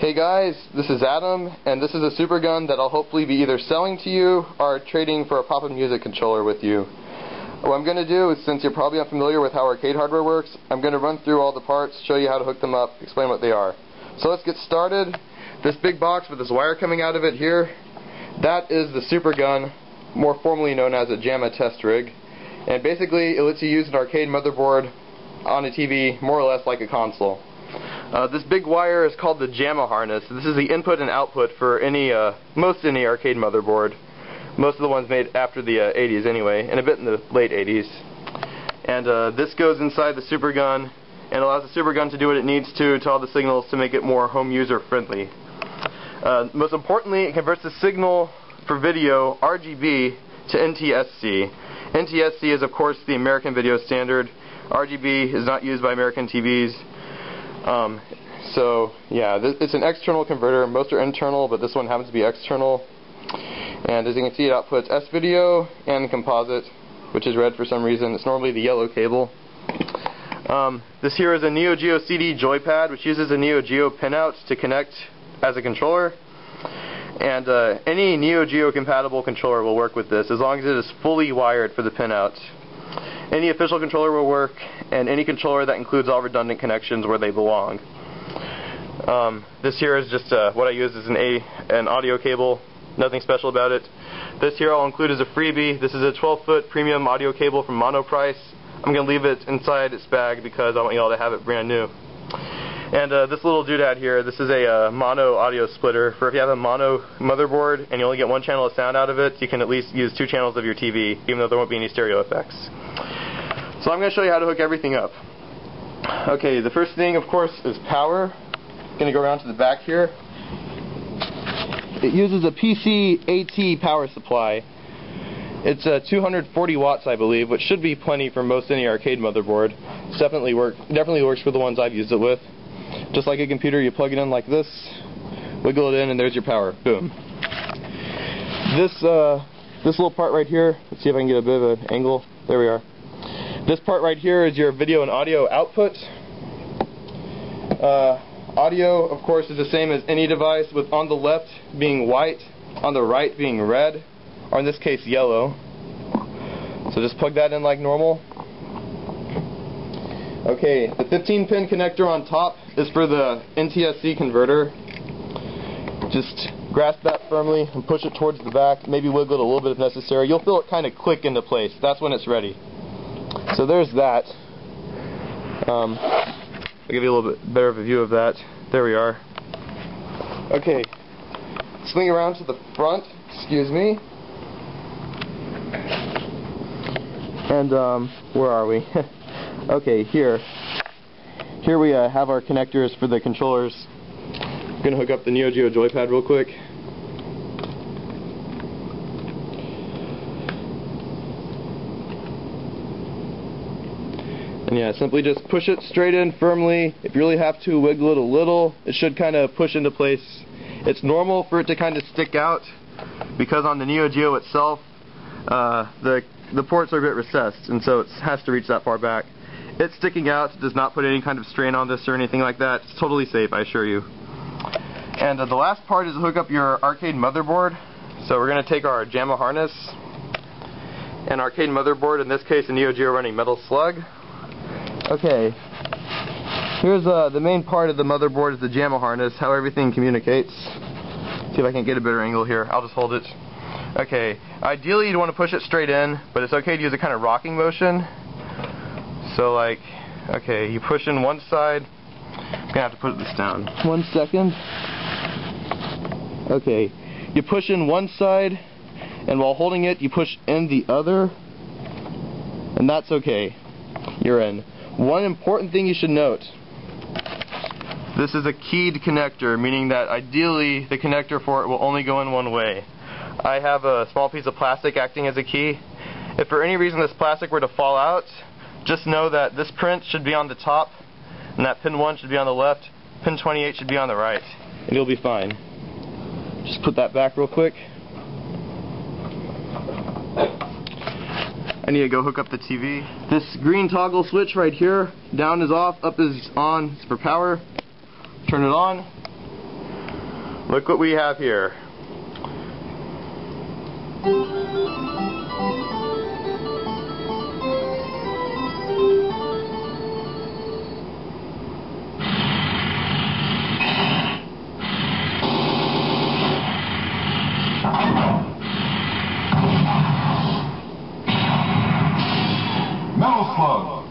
Hey guys, this is Adam, and this is a SuperGun that I'll hopefully be either selling to you or trading for a Pop'n Music controller with you. What I'm going to do is, since you're probably unfamiliar with how arcade hardware works, I'm going to run through all the parts, show you how to hook them up, explain what they are. So let's get started. This big box with this wire coming out of it here, that is the SuperGun, more formally known as a Jama test rig. And basically it lets you use an arcade motherboard on a TV more or less like a console. This big wire is called the Jama Harness. This is the input and output for most any arcade motherboard. Most of the ones made after the 80s anyway, and a bit in the late 80s. And this goes inside the SuperGun and allows the SuperGun to do what it needs to all the signals to make it more home user friendly. Most importantly, it converts the signal for video RGB to NTSC. NTSC is of course the American video standard. RGB is not used by American TVs. So yeah, it's an external converter. Most are internal, but this one happens to be external. And as you can see, it outputs S-video and composite, which is red for some reason. It's normally the yellow cable. This here is a Neogeo Cd Joypad, which uses a Neogeo pinout to connect as a controller. And any Neogeo compatible controller will work with this, as long as it is fully wired for the pinout. Any official controller will work, and any controller that includes all redundant connections where they belong. This here is just what I use as an audio cable. Nothing special about it. This here I'll include as a freebie. This is a 12-foot premium audio cable from Monoprice. I'm going to leave it inside its bag because I want you all to have it brand new. And this little doodad here, this is a mono audio splitter. For if you have a mono motherboard and you only get one channel of sound out of it, you can at least use two channels of your TV, even though there won't be any stereo effects. So I'm going to show you how to hook everything up. Okay, the first thing, of course, is power. I'm going to go around to the back here. It uses a PC-AT power supply. It's 240 watts, I believe, which should be plenty for most any arcade motherboard. It definitely works for the ones I've used it with. Just like a computer, you plug it in like this, wiggle it in, and there's your power. Boom. This little part right here, let's see if I can get a bit of an angle. There we are. This part right here is your video and audio output. Audio, of course, is the same as any device, with on the left being white, on the right being red, or in this case yellow. So just plug that in like normal. Okay, the 15-pin connector on top is for the NTSC converter. Just grasp that firmly and push it towards the back, maybe wiggle it a little bit if necessary. You'll feel it kind of click into place. That's when it's ready. So there's that. I'll give you a little bit better of a view of that. There we are. Okay, swing around to the front, excuse me. And where are we? Okay, here we have our connectors for the controllers. I'm going to hook up the Neogeo Joypad real quick. And yeah, simply just push it straight in firmly. If you really have to, wiggle it a little. It should kind of push into place. It's normal for it to kind of stick out because on the Neogeo itself, the ports are a bit recessed, and so it has to reach that far back. It's sticking out. It does not put any kind of strain on this or anything like that. It's totally safe, I assure you. And the last part is to hook up your arcade motherboard. So we're going to take our Jama Harness, an arcade motherboard, in this case a Neogeo running Metal Slug. Okay, here's the main part of the motherboard is the Jama Harness, how everything communicates. See if I can get a better angle here. I'll just hold it. Okay, ideally you'd want to push it straight in, but it's okay to use a kind of rocking motion. So like, okay, you push in one side. I'm going to have to put this down. 1 second. Okay, you push in one side, and while holding it, you push in the other, and that's okay. You're in. One important thing you should note. This is a keyed connector, meaning that ideally the connector for it will only go in one way. I have a small piece of plastic acting as a key. If for any reason this plastic were to fall out, just know that this print should be on the top, and that pin 1 should be on the left, pin 28 should be on the right, and you'll be fine. Just put that back real quick. I need to go hook up the TV. This green toggle switch right here, down is off, up is on, it's for power. Turn it on. Look what we have here. Metal Slug.